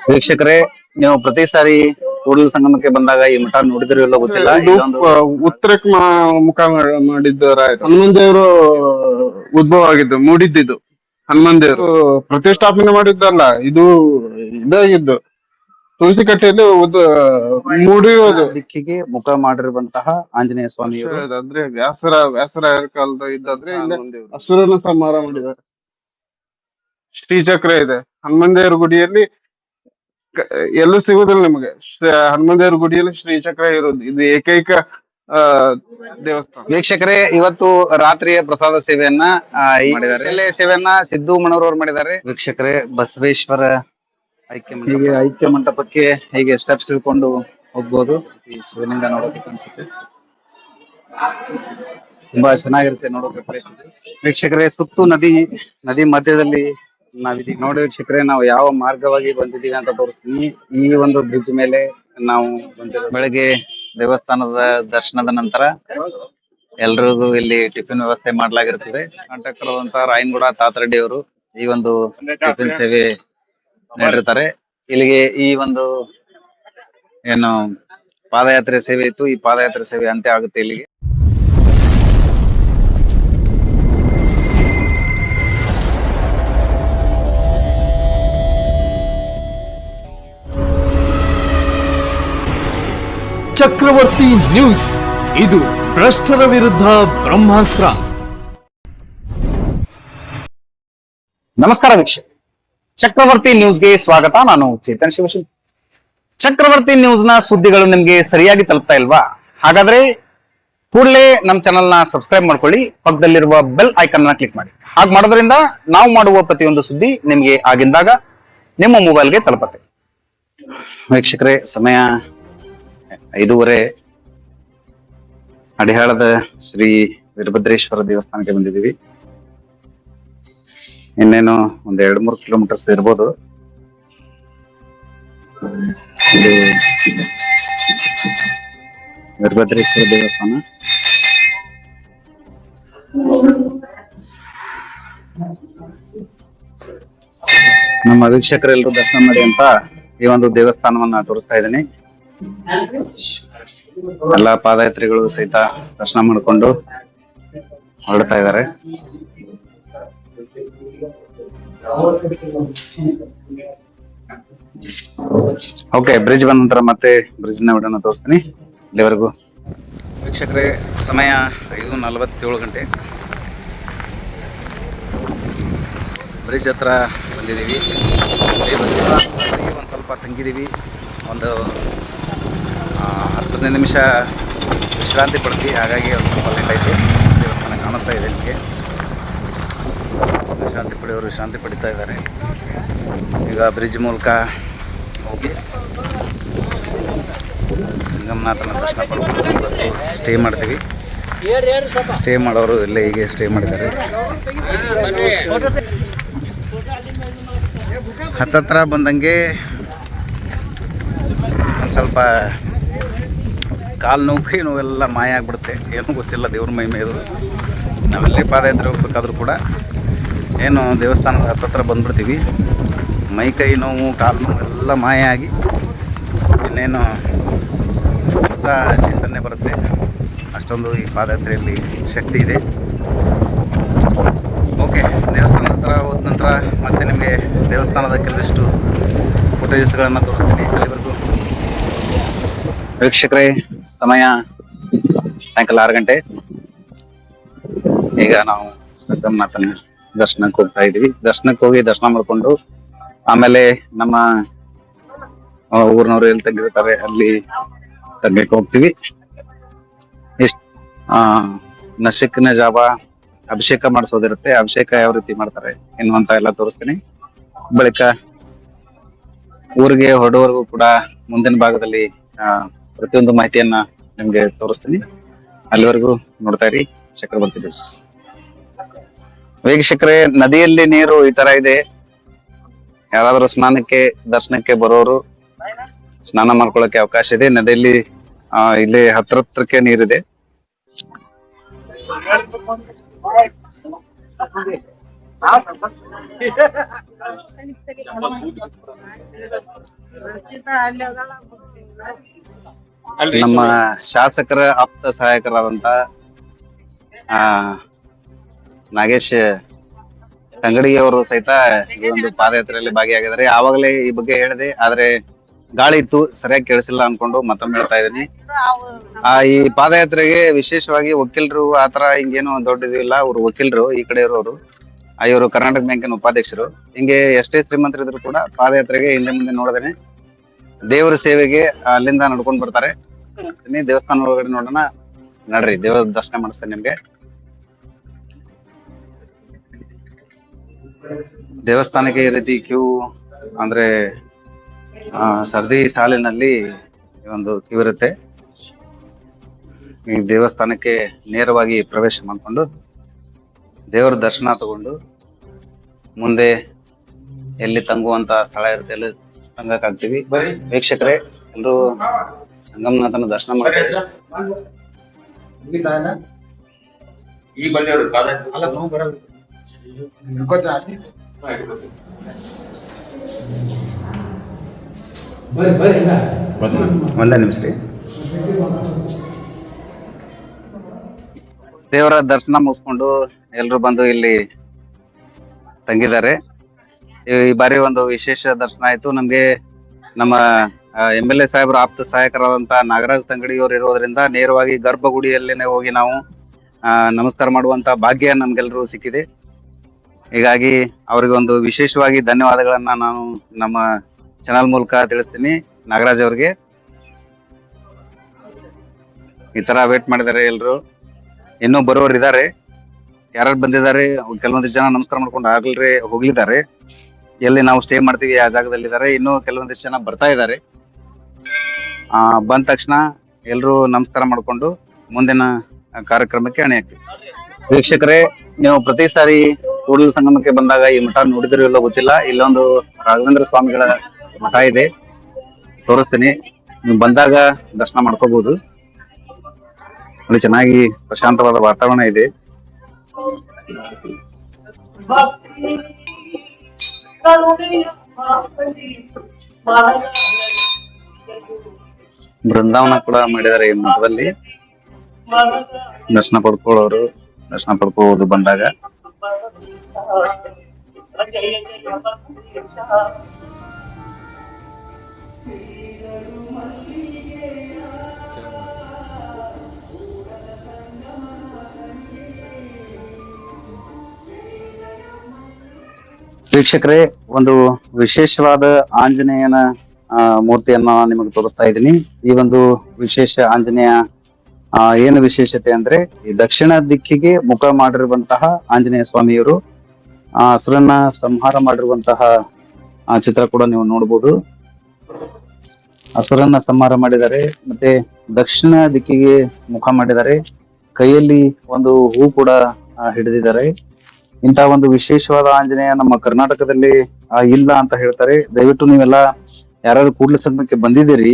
ವೀಕ್ಷಕರೇ, ನೀವು ಪ್ರತಿ ಸಾರಿ ಕೂಡಲ ಸಂಗಮಕ್ಕೆ ಬಂದಾಗ ಈ ಮಠ ನೋಡಿದಿರೋ ಇಲ್ಲೋ ಗೊತ್ತಿಲ್ಲ. ಇದು ಇದೊಂದು ಉತ್ತರಕ್ಕೆ ಮುಖ ಮಾಡಿದ್ದ ರಾಯರು ಹನುಮಂತ ದೇವರು ಉದ್ಭವ ಆಗಿದ್ದು ಮೂಡಿದ್ದು ಹನುಮಂತ ದೇವರು ಪ್ರತಿಷ್ಠಾಪನೆ ಮಾಡಿದ್ದಲ್ಲ. ಇದು ಇದಾಗಿದ್ದು ತುಳಸಿ ಕಟ್ಟೆಯಲ್ಲಿ ಮೂಡಿರೋದು. ದಿಕ್ಕಿಗೆ ಮುಖ ಮಾಡಿರುವಂತಹ ಆಂಜನೇಯ ಸ್ವಾಮಿ ಅಂದ್ರೆ ವ್ಯಾಸರ ಕಾಲದ ಇದ್ದಾದ್ರೆ ಹಸುರನ ಸಂಹಾರ ಮಾಡಿದ್ದಾರೆ. ಶ್ರೀಚಕ್ರ ಇದೆ ಹನುಮಂತ ದೇವರ ಗುಡಿಯಲ್ಲಿ. ಎಲ್ಲೂ ಸಿಗುದಿಲ್ಲ ನಿಮಗೆ. ಹನುಮಂತ ದೇವರ ಗುಡಿಯಲ್ಲಿ ಶ್ರೀಚಕ್ರ ಇರೋದು ಇದು ಏಕೈಕ ದೇವಸ್ಥಾನ. ವೀಕ್ಷಕರೇ, ಇವತ್ತು ರಾತ್ರಿಯ ಪ್ರಸಾದ ಸೇವೆಯನ್ನ ಮಾಡಿದ್ದಾರೆ. ಸೇವೆಯನ್ನ ಸಿದ್ದು ಮಣೂರವ್ರು ಮಾಡಿದ್ದಾರೆ. ವೀಕ್ಷಕರೇ, ಬಸವೇಶ್ವರ ಐಕ್ಯ ಮಂಟಪಕ್ಕೆ ಹೀಗೆ ಸ್ಟೆಪ್ಸ್ ಇಳ್ಕೊಂಡು ಹೋಗ್ಬೋದು. ಈ ಶಿವಲಿಂಗ ನೋಡೋಕೆ ಅನ್ಸುತ್ತೆ, ತುಂಬಾ ಚೆನ್ನಾಗಿರುತ್ತೆ ನೋಡೋಕೆ ಪ್ಲೇಸ್. ವೀಕ್ಷಕರೇ, ಸುತ್ತು ನದಿ ಮಧ್ಯದಲ್ಲಿ ನಾವಿದೀವಿ ನೋಡಿ. ವೀಕ್ಷಕರೇ, ನಾವು ಯಾವ ಮಾರ್ಗವಾಗಿ ಬಂದಿದ್ದೀವಿ ಅಂತ ತೋರಿಸ್ತೀನಿ. ಈ ಒಂದು ಬ್ರಿಡ್ಜ್ ಮೇಲೆ ನಾವು ಬಂದಿರೋದು. ಬೆಳಗ್ಗೆ ದೇವಸ್ಥಾನದ ದರ್ಶನದ ನಂತರ ಎಲ್ರಿಗೂ ಇಲ್ಲಿ ಟಿಫಿನ್ ವ್ಯವಸ್ಥೆ ಮಾಡಲಾಗಿರುತ್ತದೆ. ಕಾಂಟ್ರಾಕ್ಟರ್ ಆದಂತಹ ರಾಯನಗೌಡ ತಾತರೆಡ್ಡಿ ಅವರು ಈ ಒಂದು ಟಿಫಿನ್ ಸೇವೆ ನೀಡಿರ್ತಾರೆ. ಇಲ್ಲಿಗೆ ಈ ಒಂದು ಏನು ಪಾದಯಾತ್ರೆ ಸೇವೆ ಇತ್ತು, ಈ ಪಾದಯಾತ್ರೆ ಸೇವೆ ಅಂತ್ಯ ಆಗುತ್ತೆ ಇಲ್ಲಿಗೆ. ಚಕ್ರವರ್ತಿ ನ್ಯೂಸ್, ಇದು ಭ್ರಷ್ಟರ ವಿರುದ್ಧ ಬ್ರಹ್ಮಾಸ್ತ್ರ. ನಮಸ್ಕಾರ ವೀಕ್ಷಕ, ಚಕ್ರವರ್ತಿ ನ್ಯೂಸ್ಗೆ ಸ್ವಾಗತ. ನಾನು ಚೇತನ್ ಶಿವಶಿಲ್. ಚಕ್ರವರ್ತಿ ನ್ಯೂಸ್ ನ ಸುದ್ದಿಗಳು ನಿಮ್ಗೆ ಸರಿಯಾಗಿ ತಲುಪ್ತಾ ಇಲ್ವಾ? ಹಾಗಾದ್ರೆ ಕೂಡಲೇ ನಮ್ಮ ಚಾನಲ್ ನ ಸಬ್ಸ್ಕ್ರೈಬ್ ಮಾಡ್ಕೊಳ್ಳಿ, ಪಕ್ಕದಲ್ಲಿರುವ ಬೆಲ್ ಐಕಾನ್ ನ ಕ್ಲಿಕ್ ಮಾಡಿ. ಹಾಗೆ ಮಾಡೋದ್ರಿಂದ ನಾವು ಮಾಡುವ ಪ್ರತಿಯೊಂದು ಸುದ್ದಿ ನಿಮ್ಗೆ ಆಗಿಂದಾಗ ನಿಮ್ಮ ಮೊಬೈಲ್ಗೆ ತಲುಪತ್ತೆ. ವೀಕ್ಷಕರೇ, ಸಮಯ 5:30. ಅಡಿಹಾಳದ ಶ್ರೀ ವೀರಭದ್ರೇಶ್ವರ ದೇವಸ್ಥಾನಕ್ಕೆ ಬಂದಿದ್ದೀವಿ. ಇನ್ನೇನು ಒಂದ್ 2-3 ಕಿಲೋಮೀಟರ್ಸ್ ಇರ್ಬೋದು. ಇದು ವೀರಭದ್ರೇಶ್ವರ ದೇವಸ್ಥಾನ. ನಮ್ಮ ವೀಕ್ಷಕರೆಲ್ಲರೂ ದರ್ಶನ ಮಾಡಿ ಅಂತ ಈ ಒಂದು ದೇವಸ್ಥಾನವನ್ನ ತೋರಿಸ್ತಾ ಇದ್ದೀನಿ. ಎಲ್ಲಾ ಪಾದಯಾತ್ರಿಗಳು ಸಹಿತ ದರ್ಶನ ಮಾಡಿಕೊಂಡು ಹೊರಡ್ತಾ ಇದ್ದಾರೆ. ಓಕೆ, ಬ್ರಿಡ್ಜ್ ಬಂದ ನಂತರ ಮತ್ತೆ ಬ್ರಿಡ್ಜ್ ನ ವಿಡಿಯೋನ ತೋರಿಸ್ತೀನಿ. ಇಲ್ಲಿವರೆಗೂ ವೀಕ್ಷಕರೇ, ಸಮಯ 5:47 ಗಂಟೆ. ಬ್ರಿಡ್ಜ್ ಹತ್ರ ಬಂದಿದ್ದೀವಿ. ಒಂದು ಸ್ವಲ್ಪ ತಂಗಿದ್ದೀವಿ. ಒಂದು 10-15 ನಿಮಿಷ ವಿಶ್ರಾಂತಿ ಪಡ್ತೀವಿ. ಹಾಗಾಗಿ ಒಂದು ಸ್ವಲ್ಪ ಲೇಟ್ ಆಯಿತು. ದೇವಸ್ಥಾನ ಕಾಣಿಸ್ತಾ ಇದೆ ನಿಮಗೆ. ವಿಶ್ರಾಂತಿ ಪಡೆಯೋರು ವಿಶ್ರಾಂತಿ ಪಡಿತಾ ಇದ್ದಾರೆ. ಈಗ ಬ್ರಿಡ್ಜ್ ಮೂಲಕ ಹೋಗಿ ಸಂಗಮನಾಥನ ದರ್ಶನ ಪಡ್ಕೊಂಡು ಇವತ್ತು ಸ್ಟೇ ಮಾಡ್ತೀವಿ. ಸ್ಟೇ ಮಾಡೋರು ಇಲ್ಲೇ ಹೀಗೆ ಸ್ಟೇ ಮಾಡಿದ್ದಾರೆ. ಹತ್ತತ್ರ ಬಂದಂಗೆ ಸ್ವಲ್ಪ ಕಾಲು ನೋವು, ಕೈ ನೋವೆಲ್ಲ ಮಾಯ ಆಗಿಬಿಡುತ್ತೆ. ಏನೂ ಗೊತ್ತಿಲ್ಲ, ದೇವ್ರ ಮಹಿಮೆ ಇದು. ನಾವೆಲ್ಲೇ ಪಾದಯಾತ್ರೆ ಹೋಗ್ಬೇಕಾದ್ರೂ ಕೂಡ ಏನು ದೇವಸ್ಥಾನದ ಹತ್ತತ್ರ ಬಂದ್ಬಿಡ್ತೀವಿ. ಮೈ ಕೈ ನೋವು, ಕಾಲು ನೋವು ಎಲ್ಲ ಮಾಯ ಆಗಿ ಇನ್ನೇನು ಹೊಸ ಚೈತನ್ಯ ಬರುತ್ತೆ. ಅಷ್ಟೊಂದು ಈ ಪಾದಯಾತ್ರೆಯಲ್ಲಿ ಶಕ್ತಿ ಇದೆ. ಓಕೆ, ದೇವಸ್ಥಾನದ ಹತ್ರ ಹೋದ ನಂತರ ಮತ್ತೆ ನಿಮಗೆ ದೇವಸ್ಥಾನದ ಕೆಲವಿಷ್ಟು ಫುಟೇಜಸ್ಗಳನ್ನು ತೋರಿಸ್ತೀನಿ. ಅಲ್ಲಿವರೆಗೂ ವೀಕ್ಷಕರೇ, ಸಮಯ ಸಾಯಂಕಾಲ 6 ಗಂಟೆ. ಈಗ ನಾವು ಸಂಗಮನಾಥನ ದರ್ಶನಕ್ಕೆ ಹೋಗ್ತಾ ಇದೀವಿ. ದರ್ಶನಕ್ಕೆ ಹೋಗಿ ದರ್ಶನ ಮಾಡ್ಕೊಂಡು ಆಮೇಲೆ ನಮ್ಮ ಊರಿನವರು ಎಲ್ಲಿ ತಂಗಿರ್ತಾರೆ ಅಲ್ಲಿ ತಂಗಕ್ಕೆ ಹೋಗ್ತೀವಿ. ನಶಿಕ್ನ ಜಾವ ಅಭಿಷೇಕ ಮಾಡಿಸೋದಿರುತ್ತೆ. ಅಭಿಷೇಕ ಯಾವ ರೀತಿ ಮಾಡ್ತಾರೆ ಎನ್ನುವಂತ ಎಲ್ಲ ತೋರಿಸ್ತೀನಿ. ಬಳಿಕ ಊರಿಗೆ ಹೊರಡುವವರೆಗೂ ಕೂಡ ಮುಂದಿನ ಭಾಗದಲ್ಲಿ ಪ್ರತಿಯೊಂದು ಮಾಹಿತಿಯನ್ನ ನಿಮ್ಗೆ ತೋರಿಸ್ತೀನಿ. ಅಲ್ಲಿವರೆಗೂ ನೋಡ್ತಾ ಇರಿ ಚಕ್ರವರ್ತಿ ನ್ಯೂಸ್. ವೀಕ್ಷಕರೇ, ನದಿಯಲ್ಲಿ ನೀರು ಈ ತರ ಇದೆ. ಯಾರಾದ್ರೂ ಸ್ನಾನಕ್ಕೆ ದರ್ಶನಕ್ಕೆ ಬರೋರು ಸ್ನಾನ ಮಾಡ್ಕೊಳ್ಳಕ್ಕೆ ಅವಕಾಶ ಇದೆ. ನದಿಯಲ್ಲಿ ಇಲ್ಲಿ ಹತ್ರಕ್ಕೆ ನೀರಿದೆ. ನಮ್ಮ ಶಾಸಕರ ಆಪ್ತ ಸಹಾಯಕರಾದಂತ ಆ ನಾಗೇಶ್ ತಂಗಡಿಗೆ ಅವರು ಸಹಿತ ಈ ಒಂದು ಪಾದಯಾತ್ರೆಯಲ್ಲಿ ಭಾಗಿಯಾಗಿದ್ದಾರೆ. ಆವಾಗಲೇ ಈ ಬಗ್ಗೆ ಹೇಳಿದೆ, ಆದ್ರೆ ಗಾಳಿ ಇತ್ತು, ಸರಿಯಾಗಿ ಕೇಳಿಸಿಲ್ಲ ಅನ್ಕೊಂಡು ಮತ್ತೊಮ್ಮೆ ಹೇಳ್ತಾ ಇದೀನಿ. ಈ ಪಾದಯಾತ್ರೆಗೆ ವಿಶೇಷವಾಗಿ ವಕೀಲರು ಆತರ ಹಿಂಗೇನು ದೊಡ್ಡದು ಇಲ್ಲ. ಅವ್ರು ವಕೀಲರು, ಈ ಕಡೆ ಇರೋರು ಇವರು ಕರ್ನಾಟಕ ಬ್ಯಾಂಕಿನ ಉಪಾಧ್ಯಕ್ಷರು. ಹಿಂಗೆ ಎಷ್ಟೇ ಶ್ರೀಮಂತರಿದ್ರು ಕೂಡ ಪಾದಯಾತ್ರೆಗೆ ಹಿಂದೆ ಮುಂದೆ ನೋಡದೇನೆ ದೇವರ ಸೇವೆಗೆ ಅಲ್ಲಿಂದ ನಡ್ಕೊಂಡ್ ಬರ್ತಾರೆ. ದೇವಸ್ಥಾನ ಒಳಗಡೆ ನೋಡೋಣ ನಡ್ರಿ, ದೇವರ ದರ್ಶನ ಮಾಡಿಸ್ತೇನೆ ನಿಮ್ಗೆ. ದೇವಸ್ಥಾನಕ್ಕೆ ಈ ರೀತಿ ಕ್ಯೂ ಅಂದ್ರೆ ಸರದಿ ಸಾಲಿನಲ್ಲಿ ಒಂದು ಕ್ಯೂ ಇರುತ್ತೆ. ಈ ದೇವಸ್ಥಾನಕ್ಕೆ ನೇರವಾಗಿ ಪ್ರವೇಶ ಮಾಡ್ಕೊಂಡು ದೇವರ ದರ್ಶನ ತಗೊಂಡು ಮುಂದೆ ಎಲ್ಲಿ ತಂಗುವಂತ ಸ್ಥಳ ಇರುತ್ತೆ ಅಲ್ಲಿ ತಂಗಕ್ ಆಗ್ತೀವಿ. ವೀಕ್ಷಕರೇ, ಎಲ್ರು ಸಂಗಮನಾಥನ ದರ್ಶನ ಮಾಡ್ತಾರೆ. ಒಂದೇ ನಿಮಿಷ ರೀ. ದೇವರ ದರ್ಶನ ಮುಗಿಸ್ಕೊಂಡು ಎಲ್ರು ಬಂದು ಇಲ್ಲಿ ತಂಗಿದ್ದಾರೆ. ಈ ಬಾರಿ ಒಂದು ವಿಶೇಷ ದರ್ಶನ ಆಯ್ತು ನಮ್ಗೆ. ನಮ್ಮ MLA ಸಾಹೇಬರ ಆಪ್ತ ಸಹಾಯಕರಾದಂತ ನಾಗರಾಜ್ ತಂಗಡಿ ಅವರು ಇರೋದ್ರಿಂದ ನೇರವಾಗಿ ಗರ್ಭಗುಡಿಯಲ್ಲೇನೆ ಹೋಗಿ ನಾವು ನಮಸ್ಕಾರ ಮಾಡುವಂತ ಭಾಗ್ಯ ನಮ್ಗೆಲ್ರೂ ಸಿಕ್ಕಿದೆ. ಹೀಗಾಗಿ ಅವ್ರಿಗೆ ಒಂದು ವಿಶೇಷವಾಗಿ ಧನ್ಯವಾದಗಳನ್ನ ನಾನು ನಮ್ಮ ಚಾನಲ್ ಮೂಲಕ ತಿಳಿಸ್ತೀನಿ. ನಾಗರಾಜ್ ಅವ್ರಿಗೆ ಈ ತರ ವೇಟ್ ಮಾಡಿದ್ದಾರೆ ಎಲ್ರು. ಇನ್ನೂ ಬರೋರು ಇದಾರೆ, ಯಾರು ಬಂದಿದ್ದಾರೆ. ಕೆಲವೊಂದು ಜನ ನಮಸ್ಕಾರ ಮಾಡ್ಕೊಂಡು ಆಗ್ಲೇ ಹೋಗ್ಲಿದ್ದಾರೆ. ಎಲ್ಲಿ ನಾವು ಸ್ಟೇ ಮಾಡ್ತೀವಿ ಆ ಜಾಗದಲ್ಲಿ ಇದಾರೆ. ಇನ್ನು ಕೆಲವೊಂದಿಷ್ಟು ಜನ ಬರ್ತಾ ಇದ್ದಾರೆ. ಬಂದ ತಕ್ಷಣ ಎಲ್ರು ನಮಸ್ಕಾರ ಮಾಡ್ಕೊಂಡು ಮುಂದಿನ ಕಾರ್ಯಕ್ರಮಕ್ಕೆ ಅಣೆ ಹಾಕ್ತೀವಿ. ವೀಕ್ಷಕರೇ, ನೀವು ಪ್ರತಿ ಸಾರಿ ಕೂಡಲ ಸಂಗಮಕ್ಕೆ ಬಂದಾಗ ಈ ಮಠ ನೋಡಿದಿರೋ ಇಲ್ಲೋ ಗೊತ್ತಿಲ್ಲ. ಇಲ್ಲೊಂದು ರಾಘವೇಂದ್ರ ಸ್ವಾಮಿಗಳ ಮಠ ಇದೆ, ತೋರಿಸ್ತೀನಿ. ನೀವು ಬಂದಾಗ ದರ್ಶನ ಮಾಡ್ಕೋಬಹುದು. ಅಲ್ಲಿ ಚೆನ್ನಾಗಿ ಪ್ರಶಾಂತವಾದ ವಾತಾವರಣ ಇದೆ. ಬೃಂದಾವನ ಕೂಡ ಮಾಡಿದ್ದಾರೆ ಈ ಮಠದಲ್ಲಿ. ದರ್ಶನ ಪಡ್ಕೊಳ್ಳೋರು ದರ್ಶನ ಪಡ್ಕೋಬಹುದು ಬಂದಾಗ. ವೀಕ್ಷಕರೇ, ಒಂದು ವಿಶೇಷವಾದ ಆಂಜನೇಯನ ಮೂರ್ತಿಯನ್ನ ನಿಮಗೆ ತೋರಿಸ್ತಾ ಇದ್ದೀನಿ. ಈ ಒಂದು ವಿಶೇಷ ಆಂಜನೇಯ ಏನು ವಿಶೇಷತೆ ಅಂದ್ರೆ, ಈ ದಕ್ಷಿಣ ದಿಕ್ಕಿಗೆ ಮುಖ ಮಾಡಿರುವಂತಹ ಆಂಜನೇಯ ಸ್ವಾಮಿಯವರು ಅಸುರನ್ನ ಸಂಹಾರ ಮಾಡಿರುವಂತಹ ಚಿತ್ರ ಕೂಡ ನೀವು ನೋಡಬಹುದು. ಅಸುರನ್ನ ಸಂಹಾರ ಮಾಡಿದ್ದಾರೆ, ಮತ್ತೆ ದಕ್ಷಿಣ ದಿಕ್ಕಿಗೆ ಮುಖ ಮಾಡಿದ್ದಾರೆ. ಕೈಯಲ್ಲಿ ಒಂದು ಹೂ ಕೂಡ ಹಿಡಿದಿದ್ದಾರೆ. ಇಂತ ಒಂದು ವಿಶೇಷವಾದ ಆಂಜನೇಯ ನಮ್ಮ ಕರ್ನಾಟಕದಲ್ಲಿ ಇಲ್ಲ ಅಂತ ಹೇಳ್ತಾರೆ. ದಯವಿಟ್ಟು ನೀವೆಲ್ಲ ಯಾರು ಕೂಡಲ ಸಂಗಮಕ್ಕೆ ಬಂದಿದ್ದೀರಿ,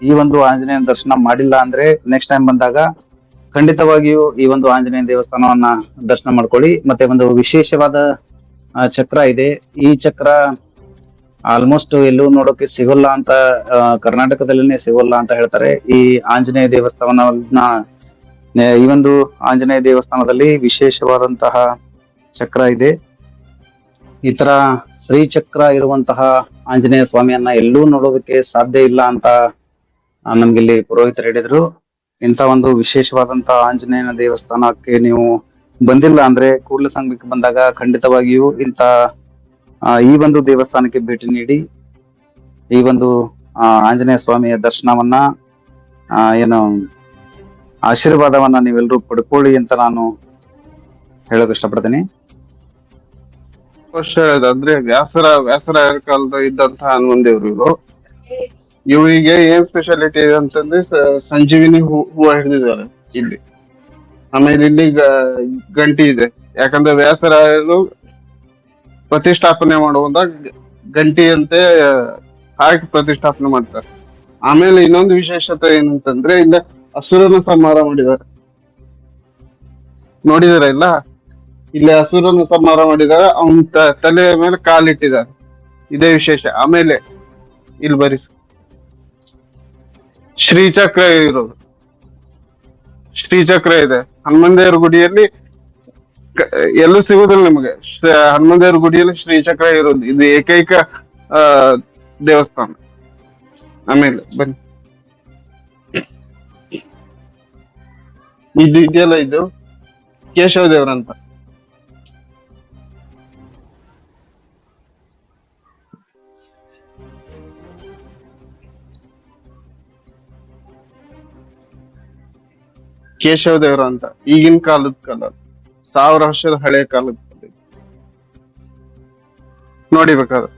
ಈ ಒಂದು ಆಂಜನೇಯನ ದರ್ಶನ ಮಾಡಿಲ್ಲ ಅಂದ್ರೆ ನೆಕ್ಸ್ಟ್ ಟೈಮ್ ಬಂದಾಗ ಖಂಡಿತವಾಗಿಯೂ ಈ ಒಂದು ಆಂಜನೇಯ ದೇವಸ್ಥಾನವನ್ನ ದರ್ಶನ ಮಾಡ್ಕೊಳ್ಳಿ. ಮತ್ತೆ ಒಂದು ವಿಶೇಷವಾದ ಚಕ್ರ ಇದೆ. ಈ ಚಕ್ರ ಆಲ್ಮೋಸ್ಟ್ ಎಲ್ಲೂ ನೋಡೋಕೆ ಸಿಗೋಲ್ಲ ಅಂತ, ಕರ್ನಾಟಕದಲ್ಲಿನೇ ಸಿಗೋಲ್ಲ ಅಂತ ಹೇಳ್ತಾರೆ. ಈ ಆಂಜನೇಯ ದೇವಸ್ಥಾನವನ್ನ, ಈ ಒಂದು ಆಂಜನೇಯ ದೇವಸ್ಥಾನದಲ್ಲಿ ವಿಶೇಷವಾದಂತಹ ಚಕ್ರ ಇದೆ. ಈ ತರ ಶ್ರೀ ಚಕ್ರ ಇರುವಂತಹ ಆಂಜನೇಯ ಸ್ವಾಮಿಯನ್ನ ಎಲ್ಲೂ ನೋಡೋದಕ್ಕೆ ಸಾಧ್ಯ ಇಲ್ಲ ಅಂತ ನಮ್ಗಿಲ್ಲಿ ಪುರೋಹಿತರು ಹೇಳಿದ್ರು. ಇಂತ ಒಂದು ವಿಶೇಷವಾದಂತಹ ಆಂಜನೇಯನ ದೇವಸ್ಥಾನಕ್ಕೆ ನೀವು ಬಂದಿಲ್ಲ ಅಂದ್ರೆ ಕೂಡಲ ಸಂಗಮಕ್ಕೆ ಬಂದಾಗ ಖಂಡಿತವಾಗಿಯೂ ಈ ಒಂದು ದೇವಸ್ಥಾನಕ್ಕೆ ಭೇಟಿ ನೀಡಿ ಈ ಒಂದು ಆಂಜನೇಯ ಸ್ವಾಮಿಯ ದರ್ಶನವನ್ನ ಏನು ಆಶೀರ್ವಾದವನ್ನ ನೀವೆಲ್ಲರೂ ಪಡ್ಕೊಳ್ಳಿ ಅಂತ ನಾನು ಹೇಳಕ್ ಇಷ್ಟಪಡ್ತೀನಿ. ಅಂದ್ರೆ ವ್ಯಾಸರಾಯರ ಕಾಲದ ಇದ್ದಂತಹ ಹನುಮಂದೇವ್ರು ಇವರು. ಇವರಿಗೆ ಏನ್ ಸ್ಪೆಷಾಲಿಟಿ ಇದೆ ಅಂತಂದ್ರೆ ಸಂಜೀವಿನಿ ಹೂವ ಹಿಡಿದಿದ್ದಾರೆ ಇಲ್ಲಿ. ಆಮೇಲೆ ಇಲ್ಲಿ ಗಂಟಿ ಇದೆ, ಯಾಕಂದ್ರೆ ವ್ಯಾಸರಾಯರು ಪ್ರತಿಷ್ಠಾಪನೆ ಮಾಡುವಾಗ ಗಂಟಿಯಂತೆ ಹಾಕಿ ಪ್ರತಿಷ್ಠಾಪನೆ ಮಾಡ್ತಾರೆ. ಆಮೇಲೆ ಇನ್ನೊಂದು ವಿಶೇಷತೆ ಏನಂತಂದ್ರೆ ಇಲ್ಲ ಅಸುರನ ಸಂಹಾರ ಮಾಡಿದ್ದಾರೆ, ನೋಡಿದಾರ ಇಲ್ಲ. ಇಲ್ಲಿ ಹಸುರನ್ನು ಸಂಹಾರ ಮಾಡಿದಾಗ ಅವನ ತಲೆಯ ಮೇಲೆ ಕಾಲಿಟ್ಟಿದ್ದಾರೆ. ಇದೇ ವಿಶೇಷ. ಆಮೇಲೆ ಇಲ್ಲಿ ಬರಿ ಶ್ರೀಚಕ್ರ ಇರೋದು, ಶ್ರೀಚಕ್ರ ಇದೆ ಹನುಮಂತ ದೇವರ ಗುಡಿಯಲ್ಲಿ. ಎಲ್ಲೂ ಸಿಗುದಿಲ್ಲ ನಿಮಗೆ. ಹನುಮಂತ ದೇವರ ಗುಡಿಯಲ್ಲಿ ಶ್ರೀಚಕ್ರ ಇರೋದು ಇದು ಏಕೈಕ ಆ ದೇವಸ್ಥಾನ. ಆಮೇಲೆ ಬನ್ನಿ, ಇದು ಇದೆಯಲ್ಲ, ಇದು ಕೇಶವ ದೇವರಂತ. ಕೇಶವ ದೇವರ ಅಂತ ಈಗಿನ ಕಾಲದ ಕಲ್ಲ, 1000 ವರ್ಷದ ಹಳೆಯ ಕಾಲದ ಕಲ್ಲ ನೋಡಿ. ಬೇಕಾದ್ರೆ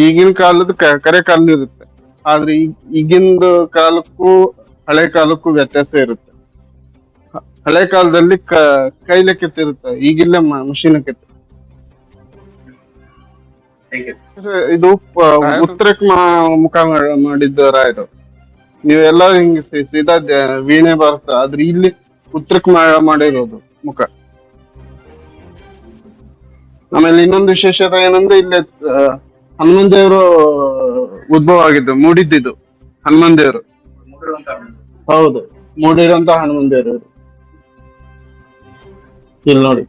ಈಗಿನ ಕಾಲದ ಕರೆ ಕಲ್ಲು ಇರುತ್ತೆ, ಆದ್ರೆ ಈಗಿಂದು ಕಾಲಕ್ಕೂ ಹಳೆ ಕಾಲಕ್ಕೂ ವ್ಯತ್ಯಾಸ ಇರುತ್ತೆ. ಹಳೆ ಕಾಲದಲ್ಲಿ ಕೈಲೆ ಕೆತ್ತಿರುತ್ತೆ, ಈಗಿಲ್ಲ ಮಷೀನ್ ಕೆತ್ತ. ಇದು ಉತ್ತರಕ್ಕೆ ಮುಖ ಮಾಡಿದ್ದ ರಾಯರು. ನೀವೆಲ್ಲ ಹಿಂಗ ಸೀದಾ ವೀಣೆ ಬರ್ತ, ಆದ್ರೆ ಇಲ್ಲಿ ಉತ್ತರಕ್ಕೆ ಮಾಡಿರೋದು ಮುಖ. ಆಮೇಲೆ ಇನ್ನೊಂದು ವಿಶೇಷತೆ ಏನಂದ್ರೆ ಇಲ್ಲಿ ಹನುಮಂತ ದೇವರು ಉದ್ಭವ ಆಗಿದ್ದು, ಮೂಡಿದ್ದು ಹನುಮಂತ ದೇವರು. ಹೌದು, ಮೂಡಿರುವಂತ ಹನುಮಂತ ದೇವರು ಇಲ್ಲಿ ನೋಡಿ,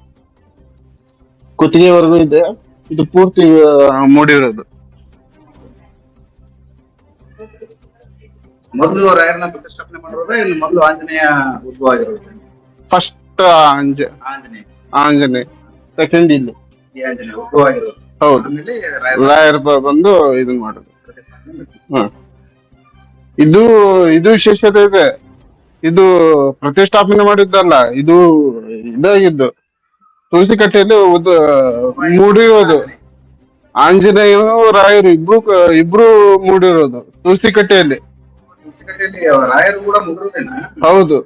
ಕುತ್ತಿಗೆವರೆಗೂ ಇದೆ. ಇದು ಪೂರ್ತಿ ಮೂಡಿರೋದು. ಮೊದಲು ರಾಯರನ್ನ ಪ್ರತಿಷ್ಠಾಪನೆ ಮಾಡಿರೋದ, ಇನ್ನು ಮೊದಲು ಆಂಜನೇಯ ಉದ್ಭವ ಆಗಿರೋದು? ಫಸ್ಟ್ ಆಂಜನೇಯ, ಸೆಕೆಂಡ್ ಇಲ್ಲಿ ಈ ಆಂಜನೇಯ ಉದ್ಭವ ಆಗಿರೋದು. ಹೌದು, ರಾಯರ್ ಬಂದು ಇದನ್ ಮಾಡೋದು. ಇದು ವಿಶೇಷತೆ ಇದೆ. ಇದು ಪ್ರತಿಷ್ಠಾಪನೆ ಮಾಡಿದ್ದಲ್ಲ, ಇದು ಇದಾಗಿದ್ದು ತುಳಸಿ ಕಟ್ಟೆಯಲ್ಲಿ ಮೂಡಿರೋದು. ಆಂಜನೇಯನು ರಾಯರು ಇಬ್ರು ಮೂಡಿರೋದು ತುಳಸಿ ಕಟ್ಟೆಯಲ್ಲಿ. ರಾಯರು ಕೂಡ ಮುಗಿರೋದೇನಾ? ಹೌದು.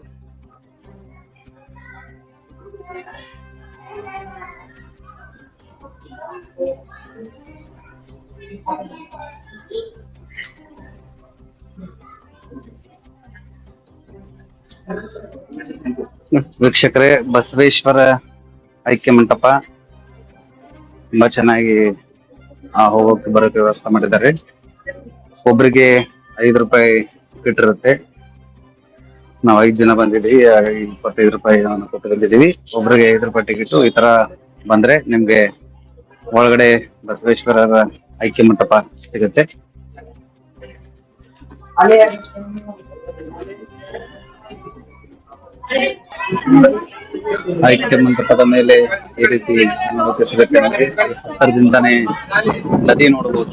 ವೀಕ್ಷಕರೇ, ಬಸವೇಶ್ವರ ಐಕ್ಯ ಮಂಟಪ ತುಂಬಾ ಚೆನ್ನಾಗಿ ಹೋಗೋಕೆ ಬರೋಕೆ ವ್ಯವಸ್ಥೆ ಮಾಡಿದ್ದಾರೆ. ಒಬ್ರಿಗೆ 5 ರೂಪಾಯಿ ಟಿಕೆಟ್ ಇರುತ್ತೆ. ನಾವು 5 ಜನ ಬಂದಿದ್ದೀವಿ, 25 ರೂಪಾಯಿ ಕೊಟ್ಟು ಬಂದಿದ್ದೀವಿ. ಒಬ್ರಿಗೆ 5 ರೂಪಾಯಿ ಟಿಕೆಟ್. ಈ ತರ ಬಂದ್ರೆ ನಿಮ್ಗೆ ಒಳಗಡೆ ಬಸವೇಶ್ವರರ ಐಕ್ಯ ಮಂಟಪ ಸಿಗುತ್ತೆ. ಐಕ್ಯ ಮಂಟಪದ ಮೇಲೆ ಈ ರೀತಿ ನೋಡೋಕೆ ಸಿಗುತ್ತೆ. ಹತ್ತಿರದಿಂದಾನೇ ನದಿ ನೋಡಬಹುದು.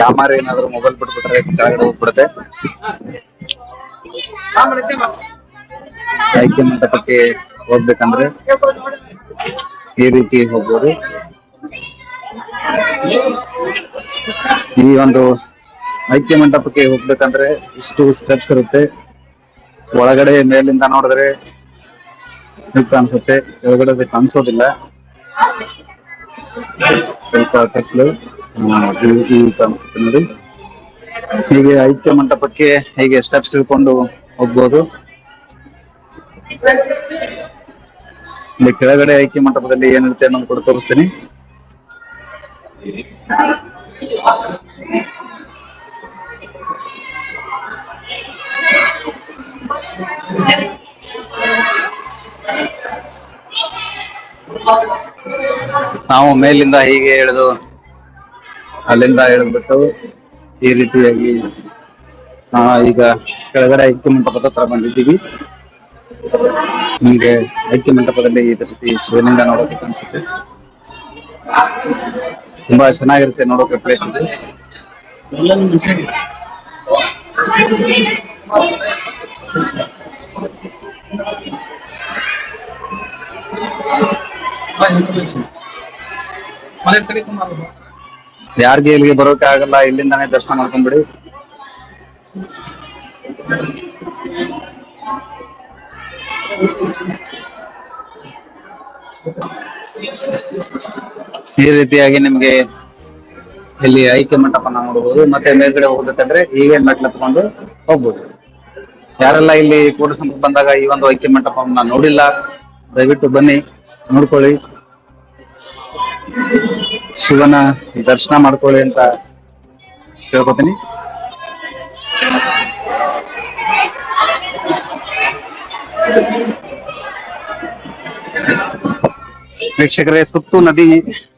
ಯಾಮಾರ ಏನಾದ್ರು ಮೊಬೈಲ್ ಬಿಟ್ಬಿಟ್ರೆ ಕೆಳಗಡೆ ಹೋಗ್ಬಿಡುತ್ತೆ. ಐಕ್ಯ ಮಂಟಪಕ್ಕೆ ಹೋಗ್ಬೇಕಂದ್ರೆ ಈ ರೀತಿ ಹೋಗ್ಬೋದು. ಈ ಒಂದು ಐಕ್ಯ ಮಂಟಪಕ್ಕೆ ಹೋಗ್ಬೇಕಂದ್ರೆ ಇಷ್ಟು ಸ್ಟೆಪ್ಸ್ ಇರುತ್ತೆ. ಒಳಗಡೆ ಮೇಲಿಂದ ನೋಡಿದ್ರೆ ಕಾಣಿಸುತ್ತೆ, ಕೆಳಗಡೆ ಕಾಣಿಸೋದಿಲ್ಲ. ಸ್ವಲ್ಪ ಕತ್ಲು ಕಾಣಿಸುತ್ತೆ ನೋಡಿ. ಹೀಗೆ ಐಕ್ಯ ಮಂಟಪಕ್ಕೆ ಹೀಗೆ ಸ್ಟೆಪ್ಸ್ ಇಳ್ಕೊಂಡು ಹೋಗ್ಬೋದು. ಇಲ್ಲಿ ಕೆಳಗಡೆ ಐಕ್ಯ ಮಂಟಪದಲ್ಲಿ ಏನಿರುತ್ತೆ ಅನ್ನೋದು ಕೂಡ ತೋರಿಸ್ತೀನಿ. ನಾವು ಮೇಲಿಂದ ಹೀಗೆ ಎಳೆದು ಅಲ್ಲಿಂದ ಎಳೆದ್ಬಿಟ್ಟು ಈ ರೀತಿಯಾಗಿ ಈಗ ಕೆಳಗಡೆ ಐಕ್ಯ ಮಂಟಪದ ಹತ್ರ ಬಂದಿದ್ದೀವಿ. ನಿಮ್ಗೆ ಐಕ್ಯ ಮಂಟಪದಲ್ಲಿ ಈ ರೀತಿ ಶಿವಲಿಂಗ ನೋಡೋಕೆ ಅನ್ಸುತ್ತೆ. ತುಂಬಾ ಚೆನ್ನಾಗಿರುತ್ತೆ ನೋಡೋಕೆ ಪ್ಲೇಸ್ ಇದೆ. ಯಾರಿಗೆ ಇಲ್ಲಿಗೆ ಬರೋಕೆ ಆಗಲ್ಲ, ಇಲ್ಲಿಂದಾನೇ ದರ್ಶನ ಮಾಡ್ಕೊಂಡ್ಬಿಡಿ. ಈ ರೀತಿಯಾಗಿ ನಿಮ್ಗೆ ಇಲ್ಲಿ ಐಕ್ಯ ಮಂಟಪನ ನೋಡಬಹುದು. ಮತ್ತೆ ಮೇಲ್ಗಡೆ ಹೋಗ್ಬೇಕಂದ್ರೆ ಹೀಗೆ ಮೆಟ್ಲು ಹತ್ಕೊಂಡು ಹೋಗ್ಬೋದು. ಯಾರೆಲ್ಲ ಇಲ್ಲಿ ಕೂಡಸಂದ್ರ ಬಂದಾಗ ಈ ಒಂದು ಐಕ್ಯ ಮಂಟಪವನ್ನ ನೋಡಿಲ್ಲ, ದಯವಿಟ್ಟು ಬನ್ನಿ, ನೋಡ್ಕೊಳ್ಳಿ, ಶಿವನ ದರ್ಶನ ಮಾಡ್ಕೊಳ್ಳಿ ಅಂತ ಕೇಳ್ಕೊತೀನಿ. ವೀಕ್ಷಕರೇ, ಸುತ್ತು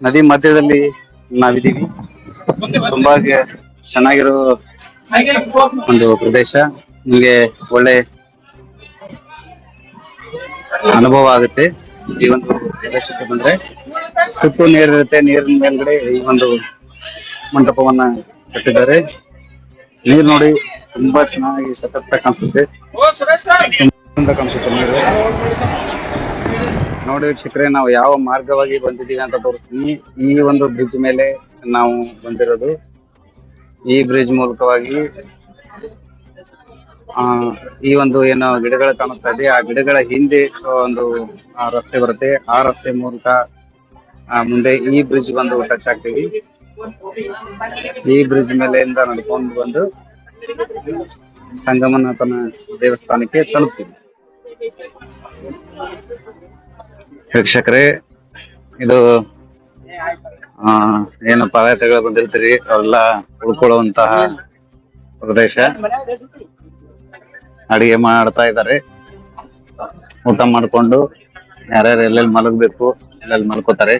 ನದಿ ಮಧ್ಯದಲ್ಲಿ ನಾವಿದ್ದೀವಿ. ತುಂಬಾ ಚೆನ್ನಾಗಿರೋ ಒಂದು ಪ್ರದೇಶ. ನಿಮ್ಗೆ ಒಳ್ಳೆ ಅನುಭವ ಆಗುತ್ತೆ ಈ ಒಂದು ಪ್ರದೇಶಕ್ಕೆ ಬಂದ್ರೆ. ಸುತ್ತು ನೀರಿರುತ್ತೆ, ನೀರಿನ ಮೇಲ್ಗಡೆ ಈ ಒಂದು ಮಂಟಪವನ್ನ ಕಟ್ಟಿದ್ದಾರೆ. ನೀರ್ ನೋಡಿ ತುಂಬಾ ಚೆನ್ನಾಗಿ ಸತತ ಕಾಣಿಸುತ್ತೆ, ಕಾಣಿಸುತ್ತೆ ನೀರು ನೋಡಿ. ವೀಕ್ಷಕರೇ, ನಾವು ಯಾವ ಮಾರ್ಗವಾಗಿ ಬಂದಿದ್ದೀವಿ ಅಂತ ತೋರಿಸ್ತೀನಿ. ಈ ಒಂದು ಬ್ರಿಡ್ಜ್ ಮೇಲೆ ನಾವು ಬಂದಿರೋದು. ಈ ಬ್ರಿಡ್ಜ್ ಮೂಲಕವಾಗಿ ಈ ಒಂದು ಏನೋ ಗಿಡಗಳು ಕಾಣಿಸ್ತಾ ಇದೆ, ಆ ಗಿಡಗಳ ಹಿಂದೆ ಒಂದು ರಸ್ತೆ ಬರುತ್ತೆ. ಆ ರಸ್ತೆ ಮೂಲಕ ಮುಂದೆ ಈ ಬ್ರಿಡ್ಜ್ ಬಂದು ಟಚ್ ಆಗ್ತೀವಿ. ಈ ಬ್ರಿಡ್ಜ್ ಮೇಲೆಯಿಂದ ನಡ್ಕೊಂಡು ಬಂದು ಸಂಗಮನಾಥನ ದೇವಸ್ಥಾನಕ್ಕೆ ತಲುಪ್ತೀವಿ. ವೀಕ್ಷಕರೇ, ಇದು ಏನು ಪಾದಯಾತ್ರೆಗಳು ಬಂದಿರ್ತೀರಿ ಅವೆಲ್ಲ ಉಳ್ಕೊಳ್ಳುವಂತಹ ಪ್ರದೇಶ. ಅಡಿಗೆ ಮಾಡ್ತಾ ಇದ್ದಾರೆ, ಊಟ ಮಾಡ್ಕೊಂಡು ಯಾರ್ಯಾರು ಎಲ್ಲೆಲ್ಲಿ ಮಲಗಬೇಕು ಎಲ್ಲೆಲ್ಲಿ ಮಲ್ಕೋತಾರೆ.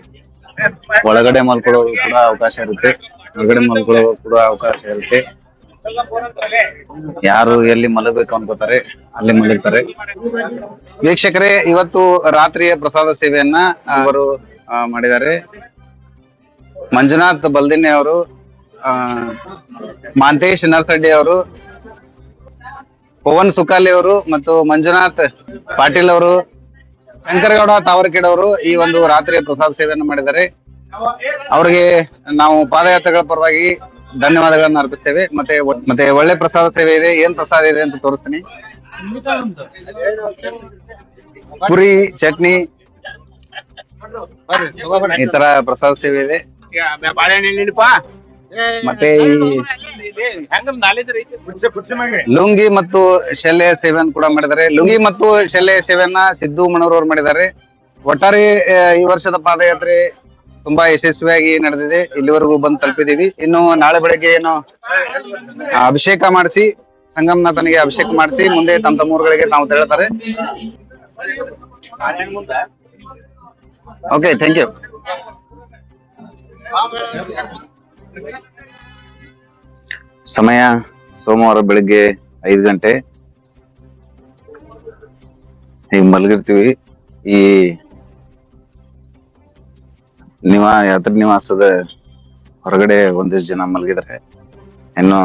ಒಳಗಡೆ ಮಲ್ಕೊಳ್ಳೋದು ಕೂಡ ಅವಕಾಶ ಇರುತ್ತೆ, ಹೊರಗಡೆ ಮಲ್ಕೊಳ್ಳೋದು ಕೂಡ ಅವಕಾಶ ಇರುತ್ತೆ. ಯಾರು ಎಲ್ಲಿ ಮಲಗಬೇಕು ಅನ್ಕೋತಾರೆ ಅಲ್ಲಿ ಮಲಗ್ತಾರೆ. ವೀಕ್ಷಕರೇ, ಇವತ್ತು ರಾತ್ರಿಯ ಪ್ರಸಾದ ಸೇವೆಯನ್ನ ಅವರು ಮಾಡಿದ್ದಾರೆ. ಮಂಜುನಾಥ್ ಬಲ್ದಿನ್ನಿ ಅವರು, ಮಾಂತೇಶ್ ನರ್ಸಡ್ಡಿ ಅವರು, ಪವನ್ ಸುಕಾಲಿ ಅವರು ಮತ್ತು ಮಂಜುನಾಥ್ ಪಾಟೀಲ್ ಅವರು, ಶಂಕರಗೌಡ ತಾವರ್ಕೇಡ್ ಅವರು ಈ ಒಂದು ರಾತ್ರಿಯ ಪ್ರಸಾದ ಸೇವೆಯನ್ನು ಮಾಡಿದ್ದಾರೆ. ಅವರಿಗೆ ನಾವು ಪಾದಯಾತ್ರೆಗಳ ಪರವಾಗಿ ಧನ್ಯವಾದಗಳನ್ನ ಅರ್ಪಿಸ್ತೇವೆ. ಮತ್ತೆ ಒಳ್ಳೆ ಪ್ರಸಾದ ಸೇವೆ ಇದೆ. ಏನ್ ಪ್ರಸಾದ ಇದೆ ಅಂತ ತೋರಿಸ್ತೀನಿ. ಪುರಿ, ಚಟ್ನಿ, ಈ ತರ ಪ್ರಸಾದ ಸೇವೆ ಇದೆ. ಮತ್ತೆ ಈ ಲುಂಗಿ ಮತ್ತು ಶೆಲ್ಲೆ ಸೇವೆಯನ್ನು ಕೂಡ ಮಾಡಿದ್ದಾರೆ. ಲುಂಗಿ ಮತ್ತು ಶೆಲ್ಲೆ ಸೇವೆಯನ್ನ ಸಿದ್ದು ಮಣೂರವ್ರು ಮಾಡಿದ್ದಾರೆ. ಒಟ್ಟಾರೆ ಈ ವರ್ಷದ ಪಾದಯಾತ್ರೆ ತುಂಬಾ ಯಶಸ್ವಿಯಾಗಿ ನಡೆದಿದೆ. ಇಲ್ಲಿವರೆಗೂ ಬಂದು ತಲುಪಿದೀವಿ. ಇನ್ನು ನಾಳೆ ಬೆಳಗ್ಗೆ ಏನು ಅಭಿಷೇಕ ಮಾಡಿಸಿ, ಸಂಗಮನಾಥನಿಗೆ ಅಭಿಷೇಕ ಮಾಡಿಸಿ ಮುಂದೆ ತಮ್ಮ ಊರುಗಳಿಗೆ ತಾವು ತೆರಳುತ್ತಾರೆ. Okay, thank you. ಸಮಯ ಸೋಮವಾರ ಬೆಳಿಗ್ಗೆ 5 ಗಂಟೆ. ಈಗ ಮಲಗಿರ್ತೀವಿ. ಈ ಯಾತ್ರಿ ನಿವಾಸದ ಹೊರಗಡೆ ಒಂದಿಷ್ಟು ಜನ ಮಲಗಿದ್ದಾರೆ. ಇನ್ನು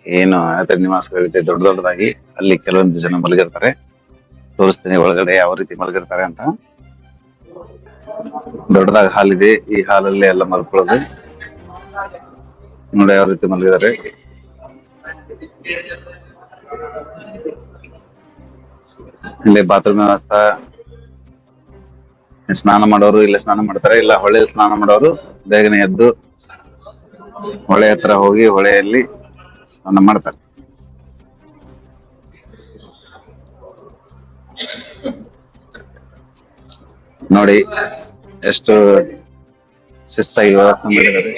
ಏನು ಯಾತ್ರಿ ನಿವಾಸಗಳಿದೆ ದೊಡ್ಡದಾಗಿ, ಅಲ್ಲಿ ಕೆಲವೊಂದು ಜನ ಮಲಗಿರ್ತಾರೆ. ತೋರಿಸ್ತೀನಿ ಒಳಗಡೆ ಯಾವ ರೀತಿ ಮಲಗಿರ್ತಾರೆ ಅಂತ. ದೊಡ್ಡದಾಗಿ ಹಾಲ್ ಇದೆ, ಈ ಹಾಲಲ್ಲಿ ಎಲ್ಲ ಮಲ್ಕೊಳ್ಳೋದು ನೋಡಿ ಯಾವ ರೀತಿ ಮಲಗಿದ್ದಾರೆ. ಇಲ್ಲಿ ಬಾತ್ರೂಮ್ ವ್ಯವಸ್ಥೆ, ಸ್ನಾನ ಮಾಡೋರು ಇಲ್ಲಿ ಸ್ನಾನ ಮಾಡ್ತಾರೆ, ಇಲ್ಲ ಹೊಳೆಯಲ್ಲಿ ಸ್ನಾನ ಮಾಡೋರು ಬೇಗನೆ ಎದ್ದು ಹೊಳೆ ಹತ್ರ ಹೋಗಿ ಹೊಳೆಯಲ್ಲಿ ಸ್ನಾನ ಮಾಡ್ತಾರೆ. ನೋಡಿ ಎಷ್ಟು ಶಿಸ್ತಾಗಿ ವ್ಯವಸ್ಥೆ ಮಾಡಿದ್ದಾರೆ.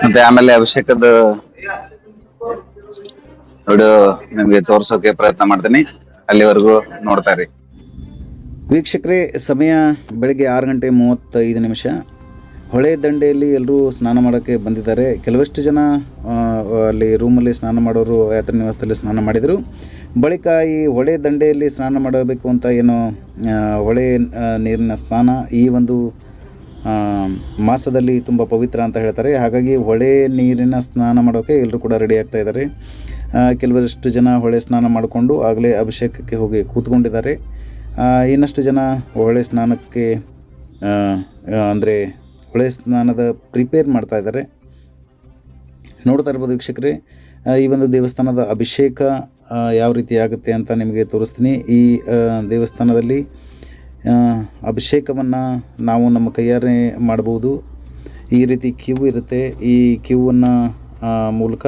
ಮತ್ತೆ ಆಮೇಲೆ ಅಭಿಷೇಕದ ವಿಡಿಯೋ ನಿಮ್ಗೆ ತೋರ್ಸೋಕೆ ಪ್ರಯತ್ನ ಮಾಡ್ತೀನಿ. ಅಲ್ಲಿವರೆಗೂ ನೋಡ್ತಾ ಇರಿ. ವೀಕ್ಷಕರೇ, ಸಮಯ ಬೆಳಗ್ಗೆ 6 ಗಂಟೆ 35 ನಿಮಿಷ. ಹೊಳೆ ದಂಡೆಯಲ್ಲಿ ಎಲ್ಲರೂ ಸ್ನಾನ ಮಾಡೋಕ್ಕೆ ಬಂದಿದ್ದಾರೆ. ಕೆಲವಷ್ಟು ಜನ ಅಲ್ಲಿ ರೂಮಲ್ಲಿ ಸ್ನಾನ ಮಾಡೋರು ಯಾತ್ರಾ ನಿವಾಸದಲ್ಲಿ ಸ್ನಾನ ಮಾಡಿದರು. ಬಳಿಕ ಈ ಹೊಳೆ ದಂಡೆಯಲ್ಲಿ ಸ್ನಾನ ಮಾಡಬೇಕು ಅಂತ ಏನೋ ಹೊಳೆ ನೀರಿನ ಸ್ನಾನ ಈ ಒಂದು ಮಾಸದಲ್ಲಿ ತುಂಬ ಪವಿತ್ರ ಅಂತ ಹೇಳ್ತಾರೆ. ಹಾಗಾಗಿ ಹೊಳೆ ನೀರಿನ ಸ್ನಾನ ಮಾಡೋಕ್ಕೆ ಎಲ್ಲರೂ ಕೂಡ ರೆಡಿ ಆಗ್ತಾ ಇದ್ದಾರೆ. ಕೆಲವಷ್ಟು ಜನ ಹೊಳೆ ಸ್ನಾನ ಮಾಡಿಕೊಂಡು ಆಗಲೇ ಅಭಿಷೇಕಕ್ಕೆ ಹೋಗಿ ಕೂತ್ಕೊಂಡಿದ್ದಾರೆ. ಇನ್ನಷ್ಟು ಜನ ಹೊಳೆ ಸ್ನಾನಕ್ಕೆ ಅಂದರೆ ಹೊಳೆ ಸ್ನಾನದ ಪ್ರಿಪೇರ್ ಮಾಡ್ತಾ ಇದ್ದಾರೆ. ನೋಡ್ತಾ ಇರ್ಬೋದು ವೀಕ್ಷಕರೇ, ಈ ಒಂದು ದೇವಸ್ಥಾನದ ಅಭಿಷೇಕ ಯಾವ ರೀತಿ ಆಗುತ್ತೆ ಅಂತ ನಿಮಗೆ ತೋರಿಸ್ತೀನಿ. ಈ ದೇವಸ್ಥಾನದಲ್ಲಿ ಅಭಿಷೇಕವನ್ನು ನಾವು ನಮ್ಮ ಕೈಯಾರೆ ಮಾಡ್ಬೋದು. ಈ ರೀತಿ ಕ್ಯೂ ಇರುತ್ತೆ. ಈ ಕ್ಯೂವನ್ನು ಮೂಲಕ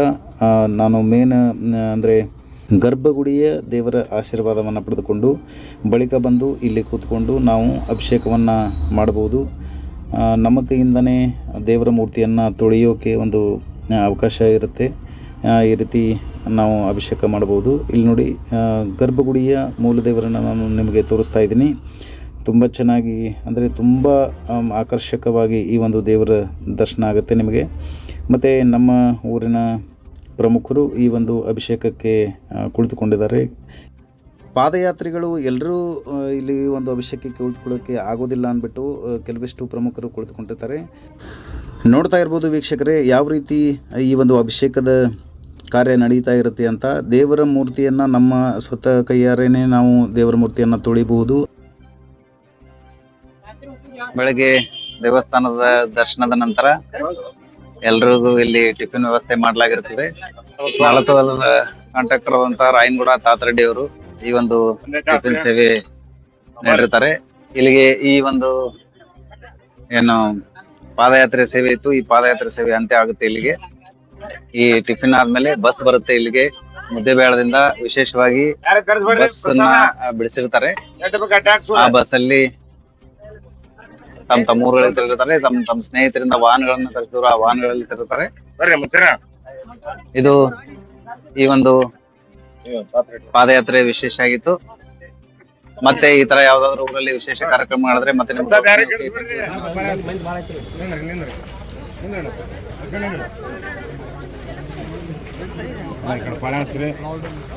ನಾನು ಅಂದರೆ ಗರ್ಭಗುಡಿಯ ದೇವರ ಆಶೀರ್ವಾದವನ್ನು ಪಡೆದುಕೊಂಡು ಬಳಿಕ ಬಂದು ಇಲ್ಲಿ ಕೂತ್ಕೊಂಡು ನಾವು ಅಭಿಷೇಕವನ್ನು ಮಾಡಬಹುದು. ನಮ್ಮ ಕೈಯಿಂದನೇ ದೇವರ ಮೂರ್ತಿಯನ್ನು ತೊಳೆಯೋಕೆ ಒಂದು ಅವಕಾಶ ಇರುತ್ತೆ. ಈ ರೀತಿ ನಾವು ಅಭಿಷೇಕ ಮಾಡಬಹುದು. ಇಲ್ಲಿ ನೋಡಿ, ಗರ್ಭಗುಡಿಯ ಮೂಲ ದೇವರನ್ನು ನಾನು ನಿಮಗೆ ತೋರಿಸ್ತಾ ಇದ್ದೀನಿ. ತುಂಬ ಚೆನ್ನಾಗಿ ಅಂದರೆ ತುಂಬ ಆಕರ್ಷಕವಾಗಿ ಈ ಒಂದು ದೇವರ ದರ್ಶನ ಆಗುತ್ತೆ ನಿಮಗೆ. ಮತ್ತು ನಮ್ಮ ಊರಿನ ಪ್ರಮುಖರು ಈ ಒಂದು ಅಭಿಷೇಕಕ್ಕೆ ಕುಳಿತುಕೊಂಡಿದ್ದಾರೆ. ಪಾದಯಾತ್ರಿಗಳು ಎಲ್ಲರೂ ಇಲ್ಲಿ ಒಂದು ಅಭಿಷೇಕಕ್ಕೆ ಕುಳಿತುಕೊಳ್ಳೋಕ್ಕೆ ಆಗೋದಿಲ್ಲ ಅಂದ್ಬಿಟ್ಟು ಕೆಲವಿಷ್ಟು ಪ್ರಮುಖರು ಕುಳಿತುಕೊಂಡಿರ್ತಾರೆ. ನೋಡ್ತಾ ಇರ್ಬೋದು ವೀಕ್ಷಕರೇ, ಯಾವ ರೀತಿ ಈ ಒಂದು ಅಭಿಷೇಕದ ಕಾರ್ಯ ನಡೀತಾ ಇರುತ್ತೆ ಅಂತ. ದೇವರ ಮೂರ್ತಿಯನ್ನು ನಮ್ಮ ಸ್ವತಃ ಕೈಯಾರೇನೆ ನಾವು ದೇವರ ಮೂರ್ತಿಯನ್ನು ತೊಳಿಬಹುದು. ಬೆಳಗ್ಗೆ ದೇವಸ್ಥಾನದ ದರ್ಶನದ ನಂತರ ಎಲ್ರಿಗೂ ಇಲ್ಲಿ ಟಿಫಿನ್ ವ್ಯವಸ್ಥೆ ಮಾಡಲಾಗಿರುತ್ತದೆ. ನಾಲ್ಕದ ಕಾಂಟ್ರಾಕ್ಟರ್ ಆದಂತಹ ರಾಯನಗೌಡ ತಾತರೆಡ್ಡಿ ಅವರು ಈ ಒಂದು ಟಿಫಿನ್ ಸೇವೆ ನೀಡಿರ್ತಾರೆ. ಇಲ್ಲಿಗೆ ಈ ಒಂದು ಏನು ಪಾದಯಾತ್ರೆ ಸೇವೆ ಇತ್ತು, ಈ ಪಾದಯಾತ್ರೆ ಸೇವೆ ಅಂತ್ಯ ಆಗುತ್ತೆ. ಇಲ್ಲಿಗೆ ಈ ಟಿಫಿನ್ ಆದ್ಮೇಲೆ ಬಸ್ ಬರುತ್ತೆ. ಇಲ್ಲಿಗೆ ಮುದ್ದೇಬೇಳದಿಂದ ವಿಶೇಷವಾಗಿ ಬಸ್ ಅನ್ನ ಬಿಡಿಸಿರ್ತಾರೆ. ಆ ಬಸ್ ಅಲ್ಲಿ ತಮ್ಮ ಊರುಗಳಿಗೆ ತಿರುಗಿರ್ತಾರೆ. ತಮ್ಮ ಸ್ನೇಹಿತರಿಂದ ವಾಹನಗಳನ್ನ ತರಿಸಿದ್ರು, ಆ ವಾಹನಗಳಲ್ಲಿ ತಿರುಗುತ್ತಾರೆ. ಇದು ಈ ಒಂದು ಪಾದಯಾತ್ರೆ ವಿಶೇಷ ಆಗಿತ್ತು. ಮತ್ತೆ ಈ ತರ ಯಾವ್ದಾದ್ರು ಊರಲ್ಲಿ ವಿಶೇಷ ಕಾರ್ಯಕ್ರಮ ಮಾಡಿದ್ರೆ ಮತ್ತೆ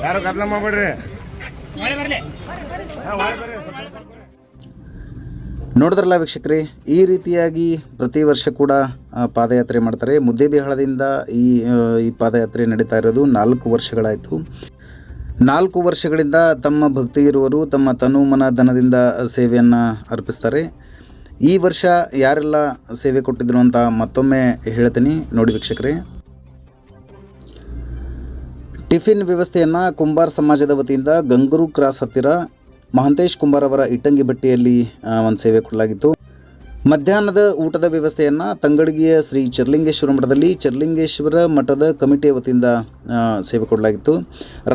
ಯಾರು ಗದ್ದಲ ಮಾಡ್ಬೇಡ್ರಿ. ನೋಡಿದ್ರಲ್ಲ ವೀಕ್ಷಕರೇ, ಈ ರೀತಿಯಾಗಿ ಪ್ರತಿ ವರ್ಷ ಕೂಡ ಪಾದಯಾತ್ರೆ ಮಾಡ್ತಾರೆ. ಮುದ್ದೇಬಿಹಾಳದಿಂದ ಈ ಪಾದಯಾತ್ರೆ ನಡೀತಾ ಇರೋದು 4 ವರ್ಷಗಳಾಯಿತು. 4 ವರ್ಷಗಳಿಂದ ತಮ್ಮ ಭಕ್ತಿಗಿರುವರು ತಮ್ಮ ತನು ಮನ ಧನದಿಂದ ಸೇವೆಯನ್ನು ಅರ್ಪಿಸ್ತಾರೆ. ಈ ವರ್ಷ ಯಾರೆಲ್ಲ ಸೇವೆ ಕೊಟ್ಟಿದ್ರು ಅಂತ ಮತ್ತೊಮ್ಮೆ ಹೇಳ್ತೀನಿ ನೋಡಿ ವೀಕ್ಷಕರೇ. ಟಿಫಿನ್ ವ್ಯವಸ್ಥೆಯನ್ನು ಕುಂಬಾರ್ ಸಮಾಜದ ವತಿಯಿಂದ ಗಂಗೂರು ಕ್ರಾಸ್ ಹತ್ತಿರ ಮಹಂತೇಶ್ ಕುಂಬಾರ್ ಅವರ ಇಟ್ಟಂಗಿ ಬಟ್ಟೆಯಲ್ಲಿ ಒಂದು ಸೇವೆ ಕೊಡಲಾಗಿತ್ತು. ಮಧ್ಯಾಹ್ನದ ಊಟದ ವ್ಯವಸ್ಥೆಯನ್ನು ತಂಗಡಗಿಯ ಶ್ರೀ ಚರ್ಲಿಂಗೇಶ್ವರ ಮಠದಲ್ಲಿ ಚರ್ಲಿಂಗೇಶ್ವರ ಮಠದ ಕಮಿಟಿಯ ವತಿಯಿಂದ ಸೇವೆ ಕೊಡಲಾಗಿತ್ತು.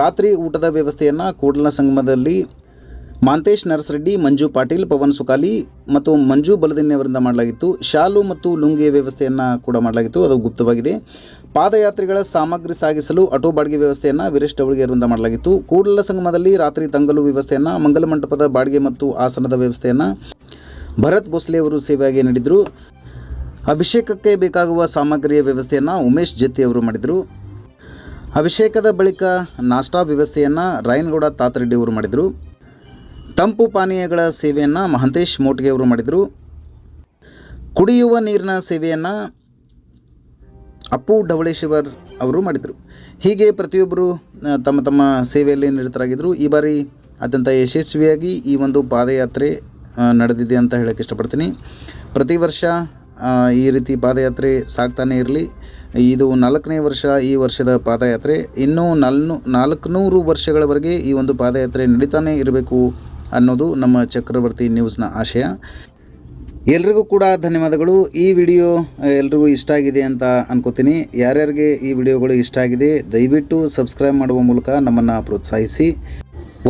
ರಾತ್ರಿ ಊಟದ ವ್ಯವಸ್ಥೆಯನ್ನು ಕೂಡಲ ಸಂಗಮದಲ್ಲಿ ಮಾಂತೇಶ್ ನರಸರೆಡ್ಡಿ, ಮಂಜು ಪಾಟೀಲ್, ಪವನ್ ಸುಕಾಲಿ ಮತ್ತು ಮಂಜು ಬಲದಿನ್ನಿ ಅವರಿಂದ ಮಾಡಲಾಗಿತ್ತು. ಶಾಲು ಮತ್ತು ಲುಂಗಿಯ ವ್ಯವಸ್ಥೆಯನ್ನು ಕೂಡ ಮಾಡಲಾಗಿತ್ತು, ಅದು ಗುಪ್ತವಾಗಿದೆ. ಪಾದಯಾತ್ರಿಗಳ ಸಾಮಗ್ರಿ ಸಾಗಿಸಲು ಆಟೋ ಬಾಡಿಗೆ ವ್ಯವಸ್ಥೆಯನ್ನು ವೀರೇಶ್ ಅವರಿಂದ ಮಾಡಲಾಗಿತ್ತು. ಕೂಡಲ ಸಂಗಮದಲ್ಲಿ ರಾತ್ರಿ ತಂಗಲು ವ್ಯವಸ್ಥೆಯನ್ನು, ಮಂಗಲ ಮಂಟಪದ ಬಾಡಿಗೆ ಮತ್ತು ಆಸನದ ವ್ಯವಸ್ಥೆಯನ್ನು ಭರತ್ ಭೋಸ್ಲೆ ಅವರು ಸೇವೆಯಾಗಿ ನೀಡಿದರು. ಅಭಿಷೇಕಕ್ಕೆ ಬೇಕಾಗುವ ಸಾಮಗ್ರಿಯ ವ್ಯವಸ್ಥೆಯನ್ನು ಉಮೇಶ್ ಜತ್ತಿ ಅವರು ಮಾಡಿದರು. ಅಭಿಷೇಕದ ಬಳಿಕ ನಾಷ್ಟಾ ವ್ಯವಸ್ಥೆಯನ್ನು ರಾಯನಗೌಡ ತಾತರೆಡ್ಡಿ ಅವರು ಮಾಡಿದರು. ತಂಪು ಪಾನೀಯಗಳ ಸೇವೆಯನ್ನು ಮಹಂತೇಶ್ ಮೋಟ್ಗೆ ಅವರು ಮಾಡಿದರು. ಕುಡಿಯುವ ನೀರಿನ ಸೇವೆಯನ್ನು ಅಪ್ಪು ಢವಳೇಶ್ವರ್ ಅವರು ಮಾಡಿದರು. ಹೀಗೆ ಪ್ರತಿಯೊಬ್ಬರು ತಮ್ಮ ತಮ್ಮ ಸೇವೆಯಲ್ಲಿ ನಿರತರಾಗಿದ್ದರು. ಈ ಬಾರಿ ಅತ್ಯಂತ ಯಶಸ್ವಿಯಾಗಿ ಈ ಒಂದು ಪಾದಯಾತ್ರೆ ನಡೆದಿದೆ ಅಂತ ಹೇಳಕ್ಕೆ ಇಷ್ಟಪಡ್ತೀನಿ. ಪ್ರತಿ ವರ್ಷ ಈ ರೀತಿ ಪಾದಯಾತ್ರೆ ಸಾಗ್ತಾನೇ ಇರಲಿ. ಇದು 4ನೇ ವರ್ಷ ಈ ವರ್ಷದ ಪಾದಯಾತ್ರೆ. ಇನ್ನೂ 400 ವರ್ಷಗಳವರೆಗೆ ಈ ಒಂದು ಪಾದಯಾತ್ರೆ ನಡೀತಾನೆ ಇರಬೇಕು ಅನ್ನೋದು ನಮ್ಮ ಚಕ್ರವರ್ತಿ ನ್ಯೂಸ್ನ ಆಶಯ. ಎಲ್ರಿಗೂ ಕೂಡ ಧನ್ಯವಾದಗಳು. ಈ ವಿಡಿಯೋ ಎಲ್ರಿಗೂ ಇಷ್ಟ ಆಗಿದೆ ಅಂತ ಅನ್ಕೋತೀನಿ. ಯಾರ್ಯಾರಿಗೆ ಈ ವಿಡಿಯೋಗಳು ಇಷ್ಟ ಆಗಿದೆ ದಯವಿಟ್ಟು ಸಬ್ಸ್ಕ್ರೈಬ್ ಮಾಡುವ ಮೂಲಕ ನಮ್ಮನ್ನು ಪ್ರೋತ್ಸಾಹಿಸಿ.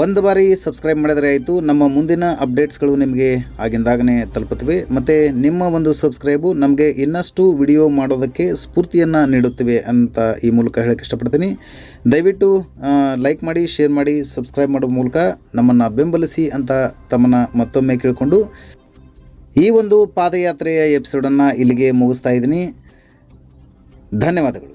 ಒಂದು ಬಾರಿ ಸಬ್ಸ್ಕ್ರೈಬ್ ಮಾಡಿದರೆ ಆಯಿತು. ನಮ್ಮ ಮುಂದಿನ ಅಪ್ಡೇಟ್ಸ್ಗಳು ನಿಮಗೆ ಆಗಿಂದಾಗನೇ ತಲುಪುತ್ತವೆ. ಮತ್ತು ನಿಮ್ಮ ಒಂದು ಸಬ್ಸ್ಕ್ರೈಬು ನಮಗೆ ಇನ್ನಷ್ಟು ವಿಡಿಯೋ ಮಾಡೋದಕ್ಕೆ ಸ್ಫೂರ್ತಿಯನ್ನು ನೀಡುತ್ತವೆ ಅಂತ ಈ ಮೂಲಕ ಹೇಳಕ್ಕೆ ಇಷ್ಟಪಡ್ತೀನಿ. ದಯವಿಟ್ಟು ಲೈಕ್ ಮಾಡಿ, ಶೇರ್ ಮಾಡಿ, ಸಬ್ಸ್ಕ್ರೈಬ್ ಮಾಡುವ ಮೂಲಕ ನಮ್ಮನ್ನು ಬೆಂಬಲಿಸಿ ಅಂತ ತಮ್ಮನ್ನು ಮತ್ತೊಮ್ಮೆ ಕೇಳಿಕೊಂಡು ಈ ಒಂದು ಪಾದಯಾತ್ರೆಯ ಎಪಿಸೋಡನ್ನು ಇಲ್ಲಿಗೆ ಮುಗಿಸ್ತಾ ಇದ್ದೀನಿ. ಧನ್ಯವಾದಗಳು.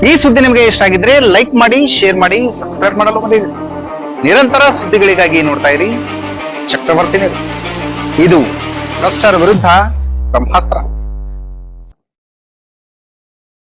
ಈ ಸುದ್ದಿ ನಿಮಗೆ ಇಷ್ಟ ಆಗಿದ್ರೆ ಲೈಕ್ ಮಾಡಿ, ಶೇರ್ ಮಾಡಿ, ಸಬ್ಸ್ಕ್ರೈಬ್ ಮಾಡಲು ಮಾಡಿ. ನಿರಂತರ ಸುದ್ದಿಗಳಿಗಾಗಿ ನೋಡ್ತಾ ಇರಿ ಚಕ್ರವರ್ತಿ ನ್ಯೂಸ್. ಇದು ಭ್ರಷ್ಟರ ವಿರುದ್ಧ ಬ್ರಹ್ಮಾಸ್ತ್ರ.